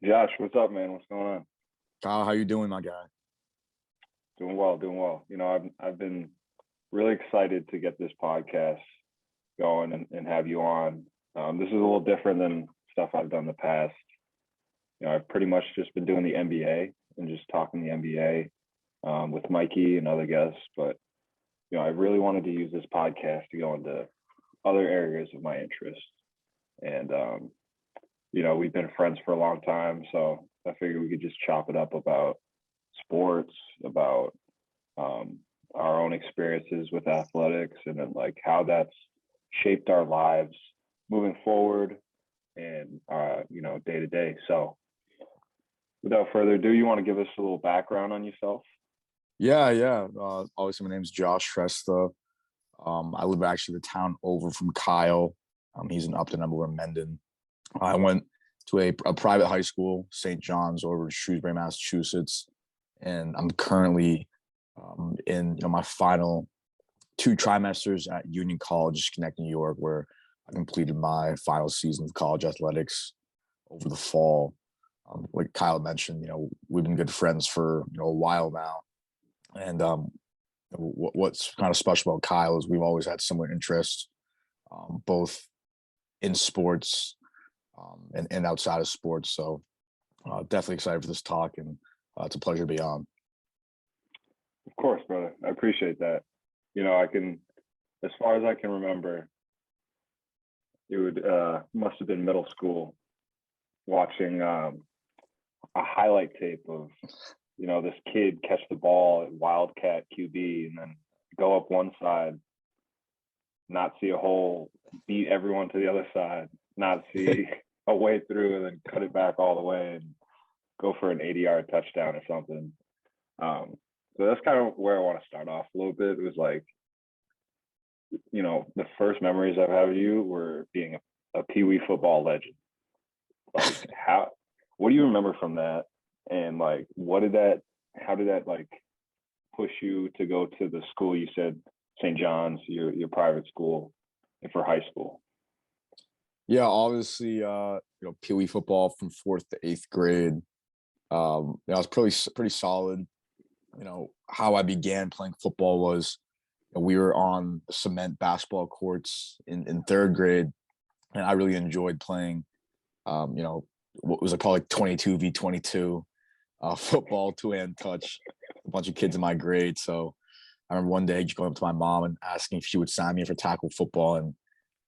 Josh, what's up, man? What's going on? Kyle, how you doing, my guy? Doing well, doing well. I've been really excited to get this podcast going and have you on. This is a little different than stuff I've done in the past. I've pretty much just been doing the NBA and just talking the NBA with Mikey and other guests. But I really wanted to use this podcast to go into other areas of my interest. And we've been friends for a long time, so I figured we could just chop it up about sports, about our own experiences with athletics, and then like how that's shaped our lives moving forward and day to day. So without further ado, you want to give us a little background on yourself? Yeah. Obviously, my name's Josh Shrestha. I live actually the town over from Kyle. He's in Upton, I'm over in Mendon. I went to a private high school, St. John's, over in Shrewsbury, Massachusetts, and I'm currently in my final 2 trimesters at Union College, Connecticut, New York, where I completed my final season of college athletics over the fall. Like Kyle mentioned, we've been good friends for a while now, and what's kind of special about Kyle is we've always had similar interests, both in sports and outside of sports. So definitely excited for this talk, and it's a pleasure to be on. Of course, brother. I appreciate that. As far as I can remember, it would must have been middle school, watching a highlight tape of this kid catch the ball at Wildcat QB and then go up one side, not see a hole, beat everyone to the other side, not see a way through, and then cut it back all the way and go for an 80-yard touchdown or something. So that's kind of where I want to start off a little bit. It was like, the first memories I've had of you were being a Pee Wee football legend. Like, what do you remember from that? And like, how did that like push you to go to the school you said, St. John's, your private school, and for high school? Yeah, obviously, Pee Wee football from 4th to 8th grade. I was pretty solid. How I began playing football was we were on cement basketball courts in 3rd grade, and I really enjoyed playing. What was it called, like 22v22 football, 2-hand touch, a bunch of kids in my grade. So I remember one day just going up to my mom and asking if she would sign me for tackle football, and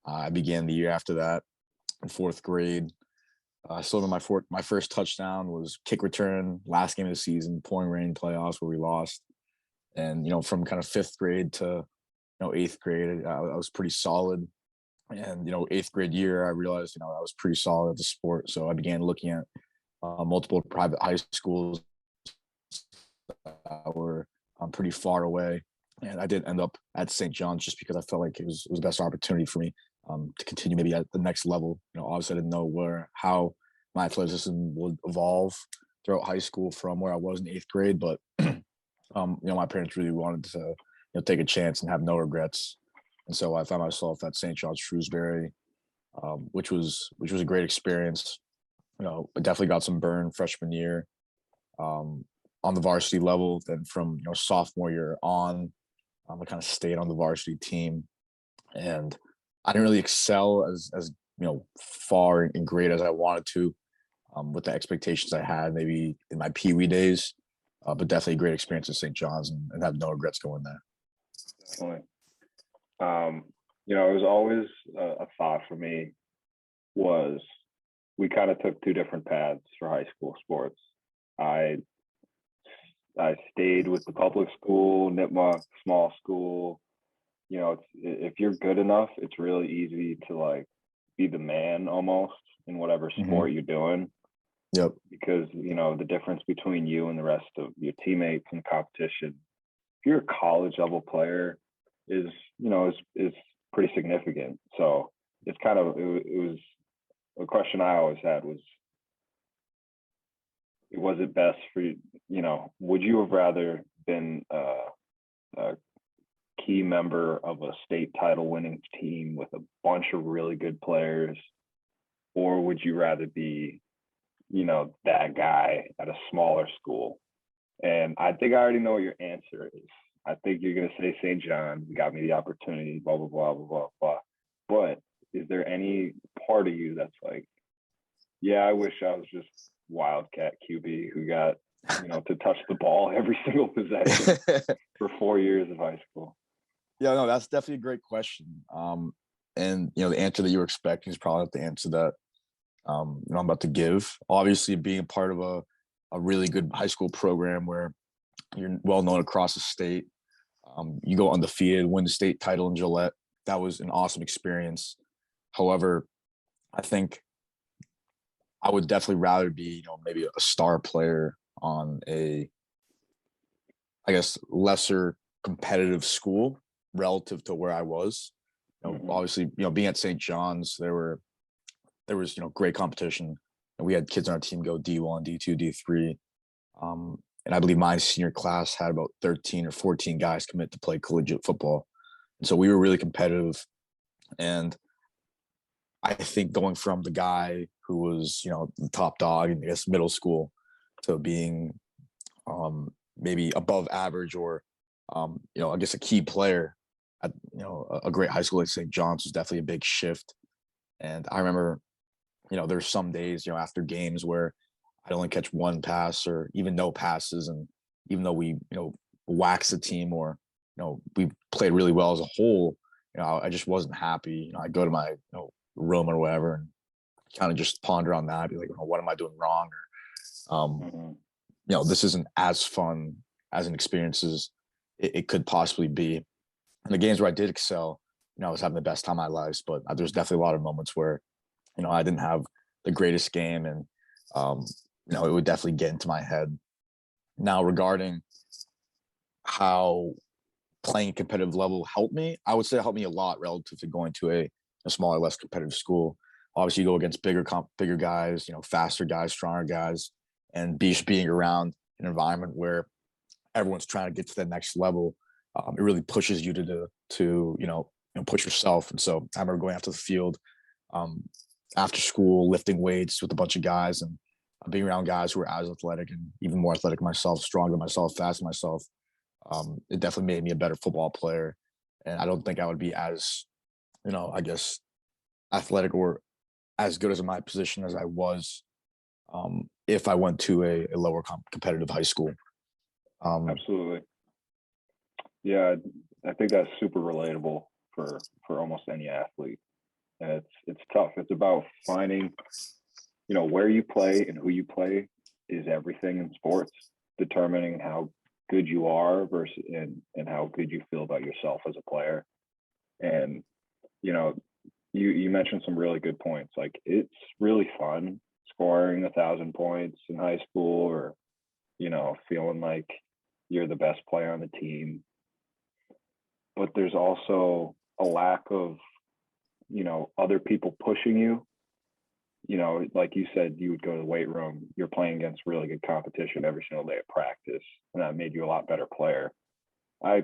I began the year after that in 4th grade. Still, my first touchdown was kick return, last game of the season, pouring rain playoffs where we lost. And from kind of 5th grade to 8th grade, I was pretty solid. And 8th grade year, I realized I was pretty solid at the sport. So I began looking at multiple private high schools that were pretty far away, and I did end up at St. John's just because I felt like it was the best opportunity for me to continue maybe at the next level. Obviously I didn't know how my athleticism would evolve throughout high school from where I was in 8th grade, but my parents really wanted to take a chance and have no regrets, and so I found myself at St. John's Shrewsbury, which was a great experience. I definitely got some burn freshman year on the varsity level. Then from sophomore year on, I kind of stayed on the varsity team, and I didn't really excel as far and great as I wanted to, with the expectations I had maybe in my Pee Wee days. But definitely a great experience at St. John's, and have no regrets going there. Definitely. It was always a thought for me was we kind of took 2 different paths for high school sports. I stayed with the public school, NIPMA, small school. If you're good enough, it's really easy to like be the man almost in whatever sport you're doing. Yep. Because the difference between you and the rest of your teammates in competition, if you're a college level player, is pretty significant. So it's kind of it was a question I always had was it best for you? Would you have rather been a key member of a state title winning team with a bunch of really good players, or would you rather be that guy at a smaller school? And I think I already know what your answer is. I think you're gonna say St. John got me the opportunity, blah blah blah blah blah blah. But is there any part of you that's like, yeah, I wish I was just Wildcat QB who got to touch the ball every single possession for 4 years of high school? Yeah, no, that's definitely a great question. And the answer that you were expecting is probably not the answer that I'm about to give. Obviously, being a part of a really good high school program where you're well known across the state, you go undefeated, win the state title in Gillette. That was an awesome experience. However, I think I would definitely rather be, maybe a star player on I guess, lesser competitive school relative to where I was. Obviously, being at St. John's, there was great competition, and we had kids on our team go D1, D2, D3, and I believe my senior class had about 13 or 14 guys commit to play collegiate football, and so we were really competitive. And I think going from the guy who was the top dog in, I guess, middle school to being maybe above average or I guess a key player at a great high school like St. John's was definitely a big shift. And I remember there's some days after games where I'd only catch one pass or even no passes, and even though we waxed the team or we played really well as a whole, I just wasn't happy. I go to my room or whatever and kind of just ponder on that, be like, what am I doing wrong? Or this isn't as fun as an experience as it could possibly be. And the games where I did excel, I was having the best time of my life, but there's definitely a lot of moments where I didn't have the greatest game, and it would definitely get into my head. Now, regarding how playing competitive level helped me, I would say it helped me a lot relative to going to a smaller, less competitive school. Obviously, you go against bigger guys, faster guys, stronger guys, and being around an environment where everyone's trying to get to the next level. It really pushes you to push yourself. And so I remember going out to the field after school, lifting weights with a bunch of guys, and being around guys who were as athletic and even more athletic myself, stronger than myself, faster than myself. It definitely made me a better football player. And I don't think I would be as, I guess, athletic or as good as in my position as I was if I went to a lower competitive high school. Absolutely. Yeah, I think that's super relatable for almost any athlete. And it's tough. It's about finding, where you play and who you play is everything in sports, determining how good you are versus and how good you feel about yourself as a player. And you mentioned some really good points. Like, it's really fun scoring 1,000 points in high school, or feeling like you're the best player on the team. But there's also a lack of other people pushing you. Like you said, you would go to the weight room, you're playing against really good competition every single day at practice, and that made you a lot better player. I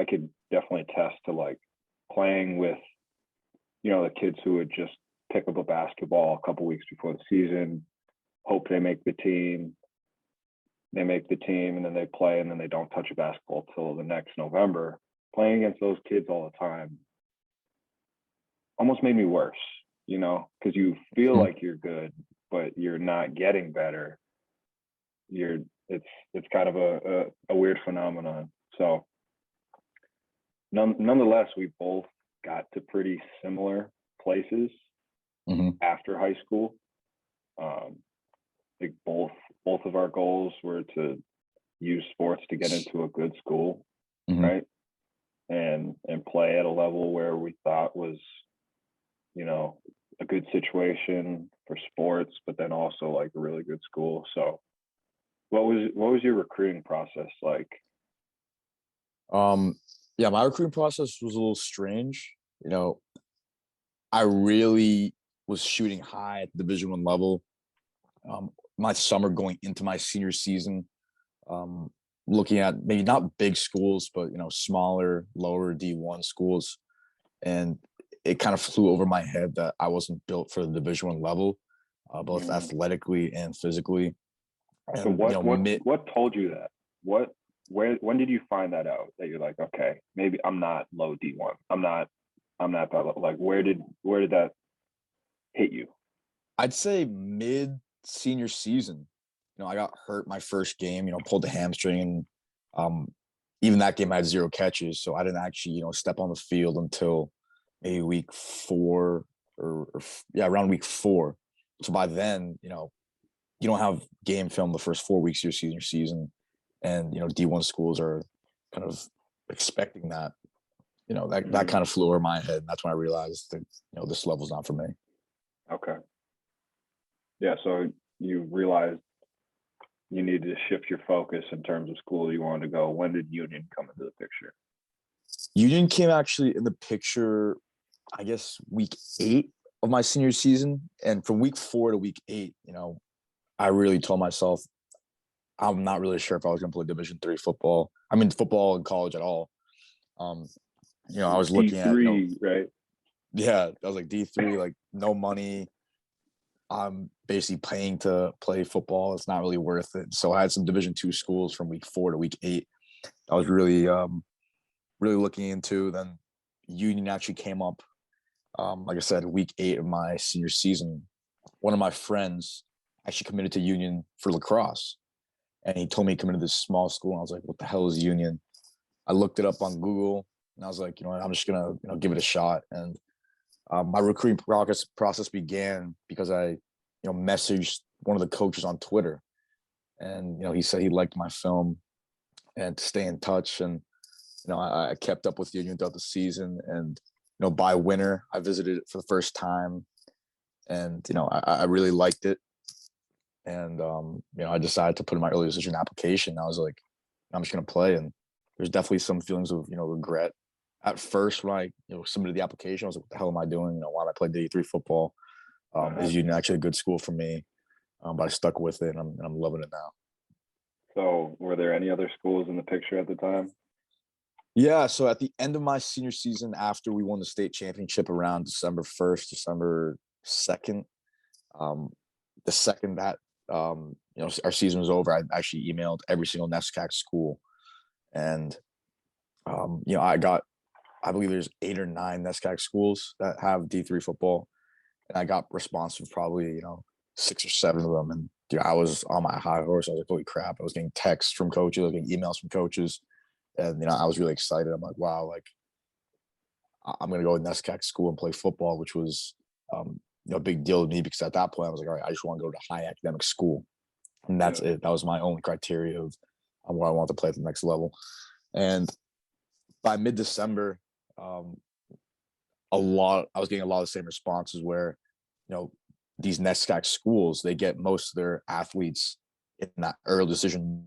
could definitely attest to like playing with the kids who would just pick up a basketball a couple weeks before the season, hope they make the team, and then they play, and then they don't touch a basketball till the next November. Playing against those kids all the time almost made me worse, because you feel like you're good, but you're not getting better. It's kind of a weird phenomenon. So nonetheless, we both got to pretty similar places after high school. Like both of our goals were to use sports to get into a good school, right? And play at a level where we thought was, a good situation for sports, but then also like a really good school. So what was your recruiting process like? Yeah, my recruiting process was a little strange. I really was shooting high at the Division I level. My summer going into my senior season, looking at maybe not big schools, but smaller, lower D1 schools, and it kind of flew over my head that I wasn't built for the Division I level. both Mm. athletically and physically. So And what told you that? When did you find that out that you're like, okay, maybe I'm not low D1. I'm not that low. Like where did that hit you? I'd say mid senior season. I got hurt my first game. Pulled the hamstring, and even that game I had 0 catches, so I didn't actually step on the field until maybe week 4 or around week 4. So by then, you don't have game film the first 4 weeks of your senior season, and D1 schools are kind of expecting that. That Mm. kind of flew over my head. And that's when I realized that this level's not for me. Okay. Yeah. So you realized you needed to shift your focus in terms of school you wanted to go. When did Union come into the picture? Union came actually in the picture, I guess, week 8 of my senior season, and from week 4 to week 8, I really told myself I'm not really sure if I was going to play Division III football. I mean, football in college at all. Um, I was looking at, D3, right? yeah, I was like D3, like no money. I'm basically paying to play football. It's not really worth it. So I had some Division II schools from week 4 to week 8. I was really looking into. Then Union actually came up. Like I said, week 8 of my senior season. One of my friends actually committed to Union for lacrosse, and he told me he committed to this small school. And I was like, "What the hell is Union?" I looked it up on Google, and I was like, I'm just gonna give it a shot. And my recruiting process began because I messaged one of the coaches on Twitter, and he said he liked my film and to stay in touch. And I kept up with Union throughout the season, and by winter I visited it for the first time, and I really liked it. And I decided to put in my early decision application. I was like, I'm just gonna play. And there's definitely some feelings of regret at first when I submitted the application. I was like, what the hell am I doing? Why am I playing D3 football? Is Union actually a good school for me? But I stuck with it, and I'm loving it now. So were there any other schools in the picture at the time? Yeah, so at the end of my senior season, after we won the state championship around December 1st, December 2nd, the second that our season was over, I actually emailed every single NESCAC school, and I believe there's 8 or 9 NESCAC schools that have D3 football, and I got response from probably 6 or 7 of them. And I was on my high horse. I was like, holy crap! I was getting texts from coaches, I was getting emails from coaches, and I was really excited. I'm like, wow, like I'm gonna go to NESCAC school and play football, which was a big deal to me because at that point I was like, all right, I just want to go to high academic school, and that's Yeah. it. That was my only criteria of where I want to play at the next level. And by mid-December, um, I was getting a lot of the same responses where, you know, these NESCAC schools, they get most of their athletes in that early decision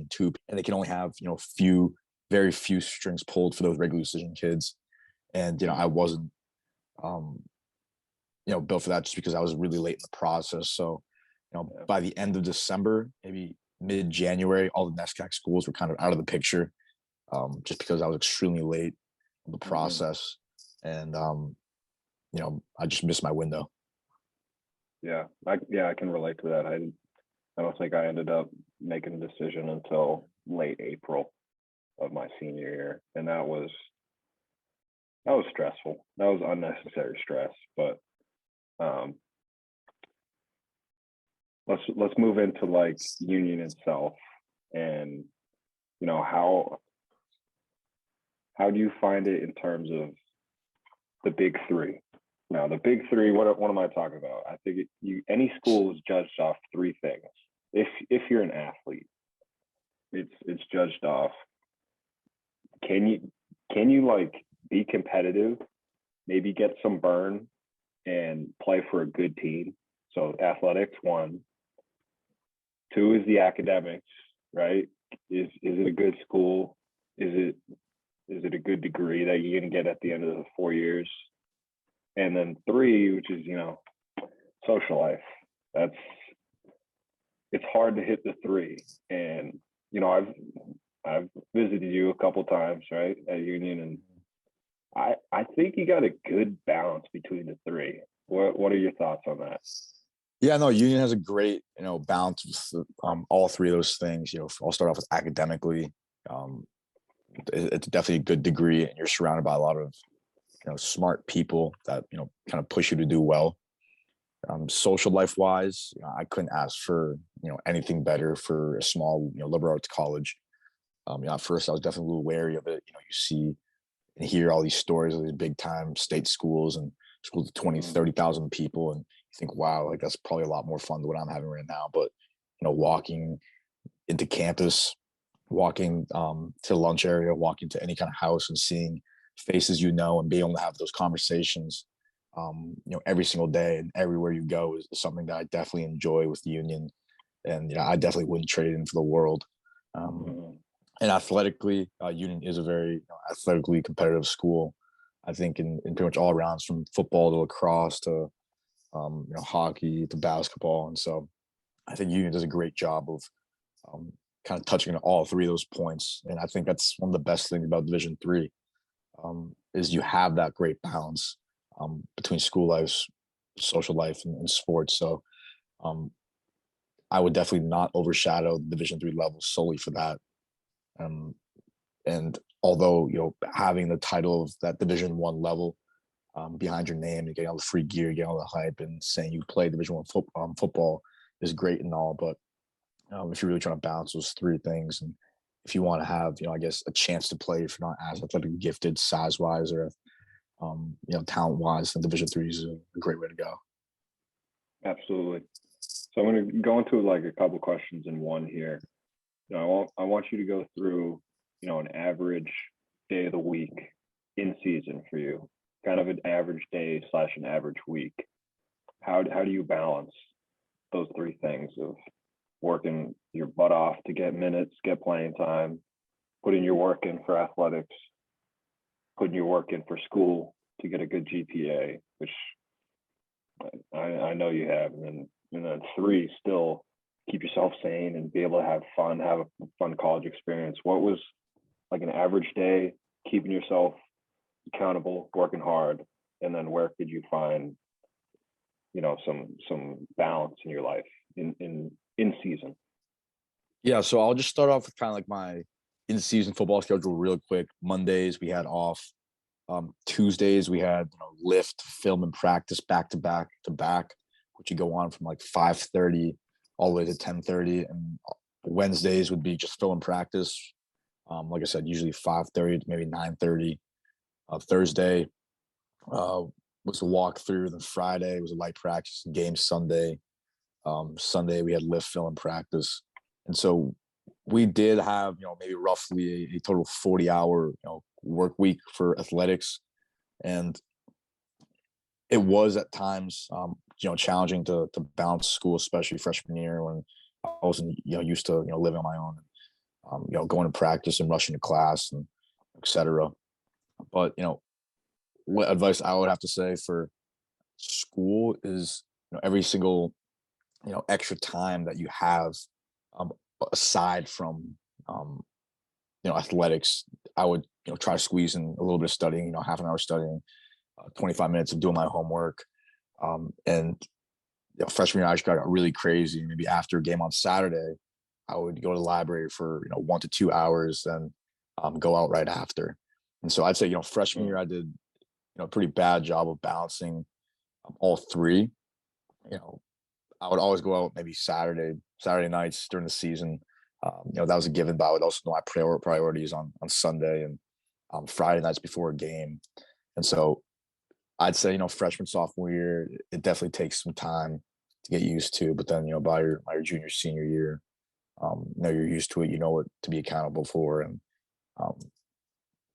2, and they can only have, very few strings pulled for those regular decision kids. And, I wasn't, um, built for that just because I was really late in the process. So, Yeah. by the end of December, maybe mid-January, all the NESCAC schools were kind of out of the picture, just because I was extremely late in the process. And, I just missed my window. Yeah, I can relate to that. I don't think I ended up making a decision until late April of my senior year, and that was stressful. That was unnecessary stress. But um, let's move into like Union itself, and how do you find it in terms of the big three? Now, the big three. What am I talking about? I think any school is judged off 3 things. If you're an athlete, it's judged off. Can you like be competitive, maybe get some burn and play for a good team? So athletics 1. 2 is the academics, right? Is it a good school? Is it a good degree that you're gonna get at the end of the 4 years? And then 3, which is social life. It's hard to hit the 3. And I've visited you a couple times, right, at Union, and I think you got a good balance between the three. What are your thoughts on that? Yeah, no, Union has a great, balance with all three of those things. I'll start off with academically. Um, it's definitely a good degree, and you're surrounded by a lot of, smart people that kind of push you to do well. Social life wise, I couldn't ask for anything better for a small liberal arts college. At first I was definitely a little wary of it. You see and hear all these stories of these big time state schools and schools of 20, Mm, 30,000 people. And you think, wow, like that's probably a lot more fun than what I'm having right now. But, walking into campus, walking to the lunch area, walking to any kind of house and seeing faces, and being able to have those conversations, every single day and everywhere you go is something that I definitely enjoy with the Union. And, I definitely wouldn't trade it in for the world. Um, mm, and athletically, Union is a very athletically competitive school. I think in pretty much all rounds, from football to lacrosse to hockey to basketball, and so I think Union does a great job of kind of touching on all three of those points. And I think that's one of the best things about Division III, is you have that great balance between school life, social life, and sports. So um, I would definitely not overshadow the Division III level solely for that. Um, and although having the title of that Division I level behind your name and getting all the free gear, getting all the hype, and saying you play Division I football is great and all, but if you're really trying to balance those three things, and if you want to have I guess a chance to play if you're not as athletically gifted size wise or talent wise, then Division III is a great way to go. absolutely. So I'm going to go into like a couple questions in one here. I want you to go through, an average day of the week in season for you, kind of an average day slash an average week. How do you balance those three things of working your butt off to get minutes, get playing time, putting your work in for athletics, putting your work in for school to get a good GPA, which I know you have, and then three, still keep yourself sane and be able to have fun, have a fun college experience. What was like an average day, keeping yourself accountable, working hard, and then where could you find some balance in your life in season? Yeah, so I'll just start off with kind of like my in-season football schedule real quick. Mondays we had off. Tuesdays we had lift, film, and practice back to back to back, which would go on from like 5:30 all the way to 10:30. And Wednesdays would be just film and practice. Like I said, usually 5:30 to maybe 9:30. Thursday uh, was a walkthrough. Then Friday was a light practice game. Sunday we had lift, film, and practice. And so we did have maybe roughly a total of 40-hour work week for athletics, and it was at times challenging to balance school, especially freshman year when I wasn't used to living on my own, going to practice and rushing to class and etc. But what advice I would have to say for school is every single extra time that you have, um, aside from um, athletics, I would try to squeeze in a little bit of studying, half an hour studying, 25 minutes of doing my homework. And freshman year I just got really crazy. Maybe after a game on Saturday I would go to the library for 1 to 2 hours, then go out right after. And so I'd say freshman year I did a pretty bad job of balancing all three. you know I would always go out maybe Saturday nights during the season. That was a given, but I would also know my priorities on Sunday and Friday nights before a game. And so I'd say, freshman, sophomore year, it definitely takes some time to get used to. But then, by your junior, senior year, you're used to it. You know what to be accountable for, and um,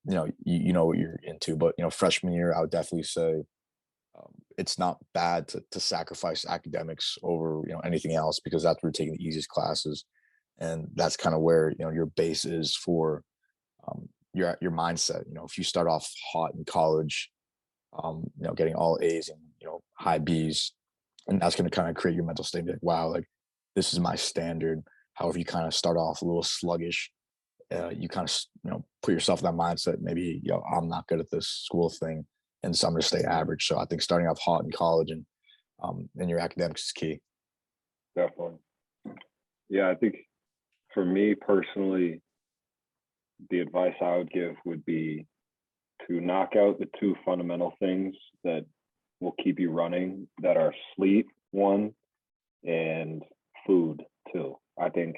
you know what you're into. But freshman year, I would definitely say it's not bad to sacrifice academics over anything else, because that's where you're taking the easiest classes, and that's kind of where your base is for your mindset. If you start off hot in college, getting all A's and high B's, and that's going to kind of create your mental state. Be like, wow, like this is my standard. However, you kind of start off a little sluggish, you kind of put yourself in that mindset. Maybe I'm not good at this school thing, and so I'm going to stay average. So I think starting off hot in college and in your academics is key. Definitely. Yeah, I think for me personally, the advice I would give would be to knock out the two fundamental things that will keep you running, that are sleep, one, and food, two. I think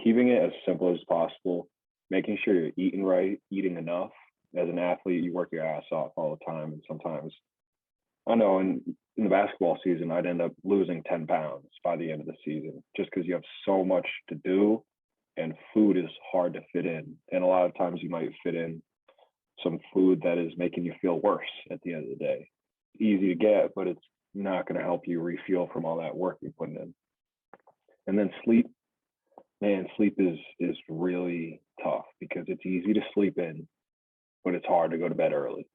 keeping it as simple as possible, making sure you're eating right, eating enough. As an athlete, you work your ass off all the time. And sometimes, I know in the basketball season, I'd end up losing 10 pounds by the end of the season just because you have so much to do and food is hard to fit in. And a lot of times you might fit in some food that is making you feel worse at the end of the day. Easy to get, but it's not going to help you refuel from all that work you're putting in. And then sleep, man, sleep is really tough because it's easy to sleep in, but it's hard to go to bed early.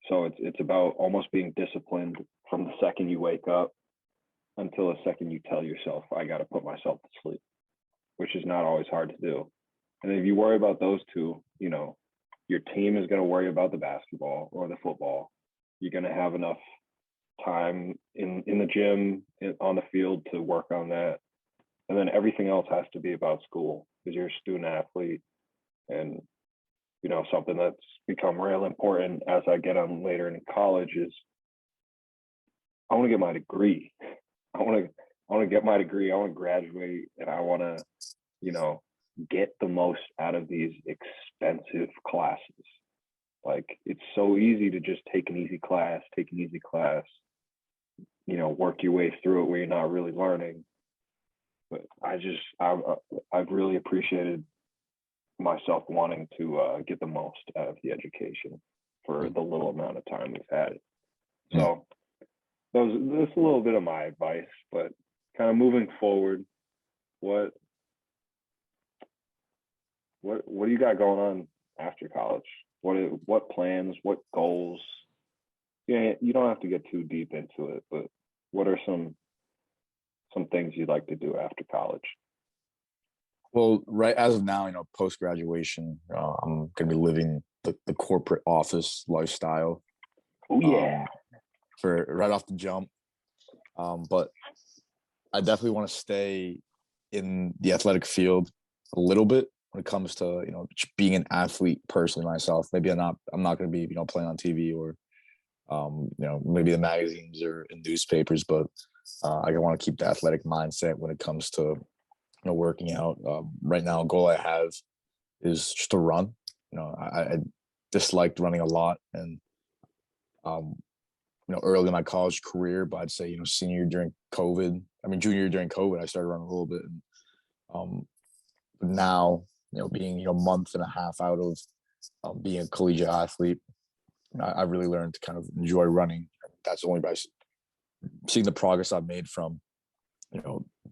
So it's about almost being disciplined from the second you wake up until the second you tell yourself, I got to put myself to sleep, which is not always hard to do. And if you worry about those two, your team is going to worry about the basketball or the football. You're going to have enough time in the gym, on the field to work on that. And then everything else has to be about school because you're a student athlete. And, something that's become real important as I get on later in college is I want to get my degree. I want to get my degree. I want to graduate and I want to, get the most out of these expensive classes. Like it's so easy to just take an easy class, work your way through it where you're not really learning. But I've really appreciated myself wanting to get the most out of the education for the little amount of time we've had it. So that's a little bit of my advice, but kind of moving forward, what do you got going on after college? What plans, what goals? Yeah, you don't have to get too deep into it, but what are some things you'd like to do after college? Well, right as of now, post graduation, I'm going to be living the corporate office lifestyle. Oh yeah. For right off the jump. But I definitely want to stay in the athletic field a little bit when it comes to being an athlete personally myself. Maybe I'm not going to be playing on TV or maybe the magazines or in newspapers, but I want to keep the athletic mindset when it comes to working out. Right now, a goal I have is just to run. I disliked running a lot, and early in my college career, but I'd say junior year during COVID, I started running a little bit. And now, being a month and a half out of being a collegiate athlete, I really learned to kind of enjoy running. That's only by seeing the progress I've made from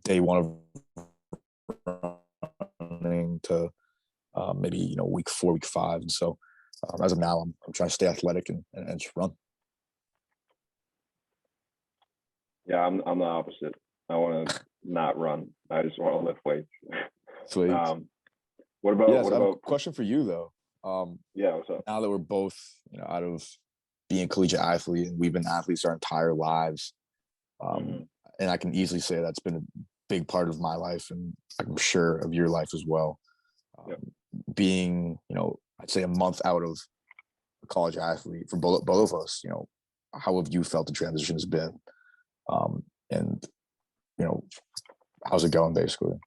day one of running to maybe week 4, week 5. And so as of now, I'm trying to stay athletic and just run. Yeah, I'm the opposite. I want to not run. I just want to lift weights. Sweet. What about? Yes, I have a question for you though. Yeah, what's up? Now that we're both out of being collegiate athlete and we've been athletes our entire lives, and I can easily say that's been a big part of my life, and I'm sure of your life as well. Being I'd say a month out of a college athlete for both of us, how have you felt the transition has been? And how's it going basically?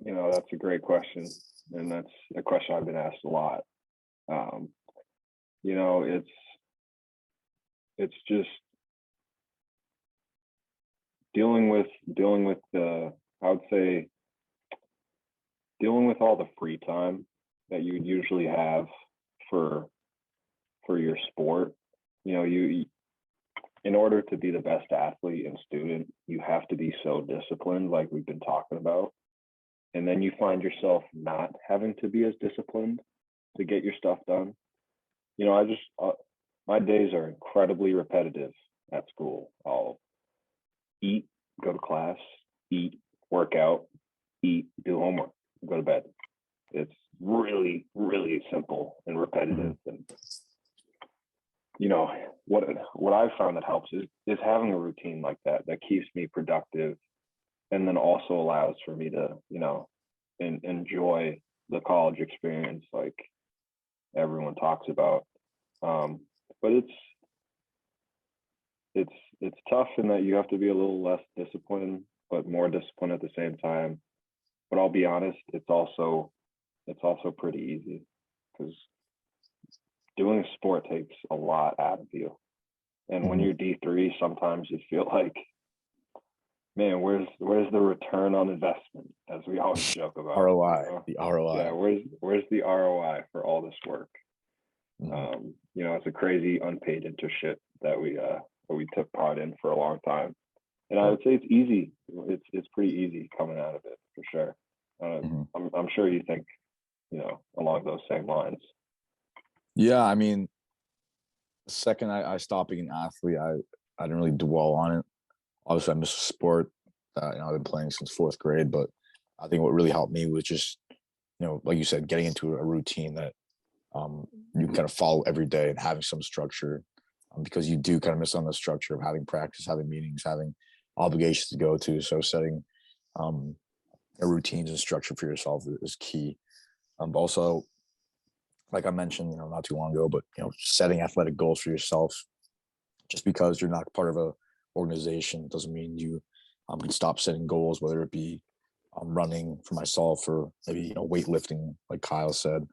That's a great question, and that's a question I've been asked a lot. It's just dealing with the, I would say, dealing with all the free time that you would usually have for your sport. You in order to be the best athlete and student, you have to be so disciplined, like we've been talking about. And then you find yourself not having to be as disciplined to get your stuff done. My days are incredibly repetitive at school. I'll eat, go to class, eat, work out, eat, do homework, go to bed. it's really, really simple and repetitive. And you know, what I've found that helps is having a routine like that keeps me productive, and then also allows for me to, enjoy the college experience like everyone talks about. Um, but it's tough in that you have to be a little less disciplined, but more disciplined at the same time. But I'll be honest, it's also pretty easy because doing sport takes a lot out of you. And when you're D3, sometimes you feel like, man, where's the return on investment, as we always joke about. ROI, the ROI. Yeah, where's the ROI for all this work? It's a crazy unpaid internship that we took part in for a long time, and I would say it's easy. It's pretty easy coming out of it for sure. I'm sure you think, along those same lines. Yeah, I mean, the second I stopped being an athlete, I didn't really dwell on it. Obviously, I missed a sport that I've been playing since fourth grade, but I think what really helped me was just, like you said, getting into a routine that you can kind of follow every day and having some structure, because you do kind of miss on the structure of having practice, having meetings, having obligations to go to. So setting a routines and structure for yourself is key. But also, like I mentioned, not too long ago, but setting athletic goals for yourself. Just because you're not part of a organization doesn't mean you can stop setting goals, whether it be running for myself or maybe weightlifting, like Kyle said.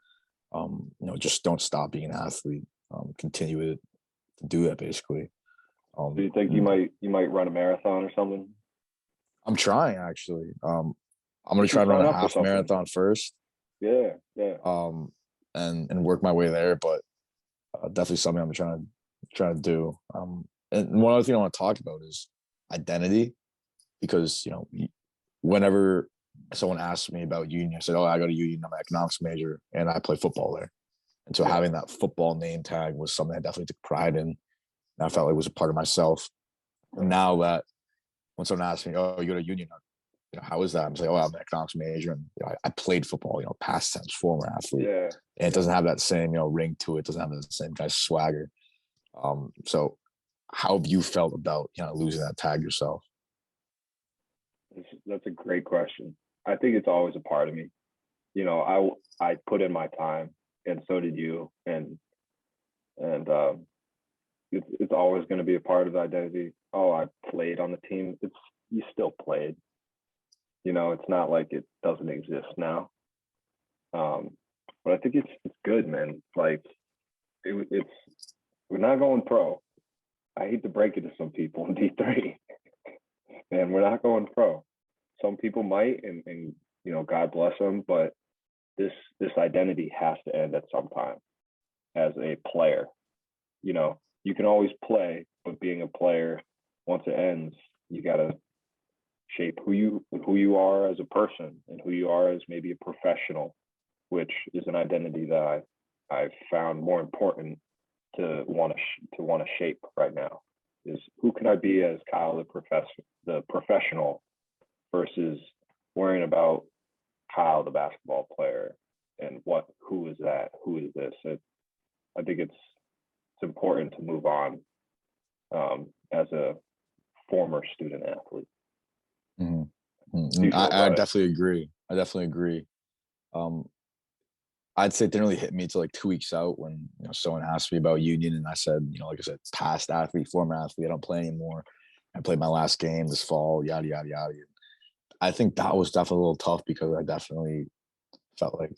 Just don't stop being an athlete. Continue to do that, basically. Do you think you might run a marathon or something? I'm trying, actually. I'm gonna try to run a half marathon first. Yeah. And work my way there, but definitely something I'm trying to do. And one other thing I want to talk about is identity, because whenever someone asks me about union, I said, "Oh, I go to union. I'm an economics major, and I play football there." And so having that football name tag was something I definitely took pride in. And I felt like it was a part of myself. And now that when someone asks me, "Oh, you go to union, how is that?" I'm saying, "Oh, I'm an economics major, and I played football. Past tense, former athlete." Yeah. And it doesn't have that same ring to it. It doesn't have the same kind of swagger. So how have you felt about losing that tag yourself? That's a great question. I think it's always a part of me. I put in my time, and so did you, and it's always going to be a part of the identity. Oh, I played on the team. You still played. It's not like it doesn't exist now. But I think it's good, man. Like it's we're not going pro. I hate to break it to some people in D3. Man, we're not going pro. Some people might, and God bless them, but this identity has to end at some time as a player. You can always play, but being a player, once it ends, you gotta shape who you are as a person and who you are as maybe a professional, which is an identity that I've found more important to want to shape right now. Is who can I be as Kyle the professional, versus worrying about Kyle the basketball player and who is that, who is this. I think it's important to move on as a former student athlete. I definitely agree. I'd say it didn't really hit me till like 2 weeks out when someone asked me about union, and I said, like I said, past athlete, former athlete, I don't play anymore. I played my last game this fall, yada yada yada. I think that was definitely a little tough because I definitely felt like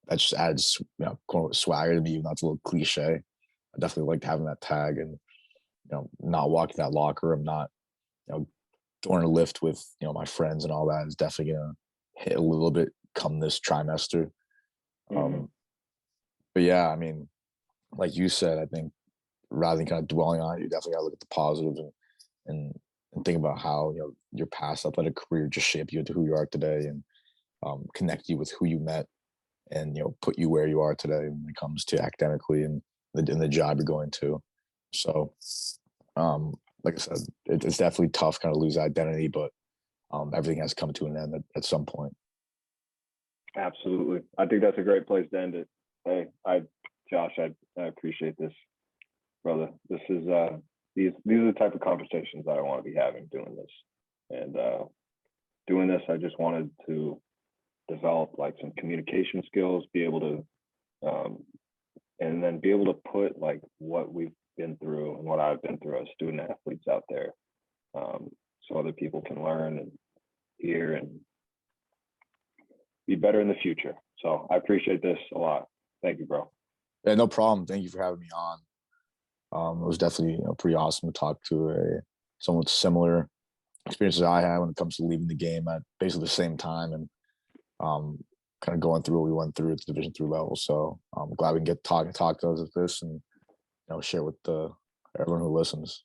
that just adds quote unquote swagger to me, even though it's a little cliche. I definitely liked having that tag, and not walking that locker room, not going to lift with my friends and all that is definitely gonna hit a little bit come this trimester. But yeah, I mean, like you said, I think rather than kind of dwelling on it, you definitely gotta look at the positive and think about how your past athletic career just shaped you into who you are today, and connect you with who you met, and put you where you are today when it comes to academically and the job you're going to. So, like I said, it's definitely tough kind of lose identity, but everything has come to an end at some point. Absolutely. I think that's a great place to end it. Hey, Josh, I appreciate this, brother. This is these are the type of conversations that I want to be having doing this. And doing this, I just wanted to develop like some communication skills, be able to and then be able to put like what we've been through and what I've been through as student athletes out there, so other people can learn and hear and be better in the future. So I appreciate this a lot. Thank you, bro. Yeah, no problem. Thank you for having me on. It was definitely pretty awesome to talk to someone with similar experiences I had when it comes to leaving the game at basically the same time and um, kind of going through what we went through at the Division 3 level. So I'm glad we can get talk to us of this and share with the everyone who listens.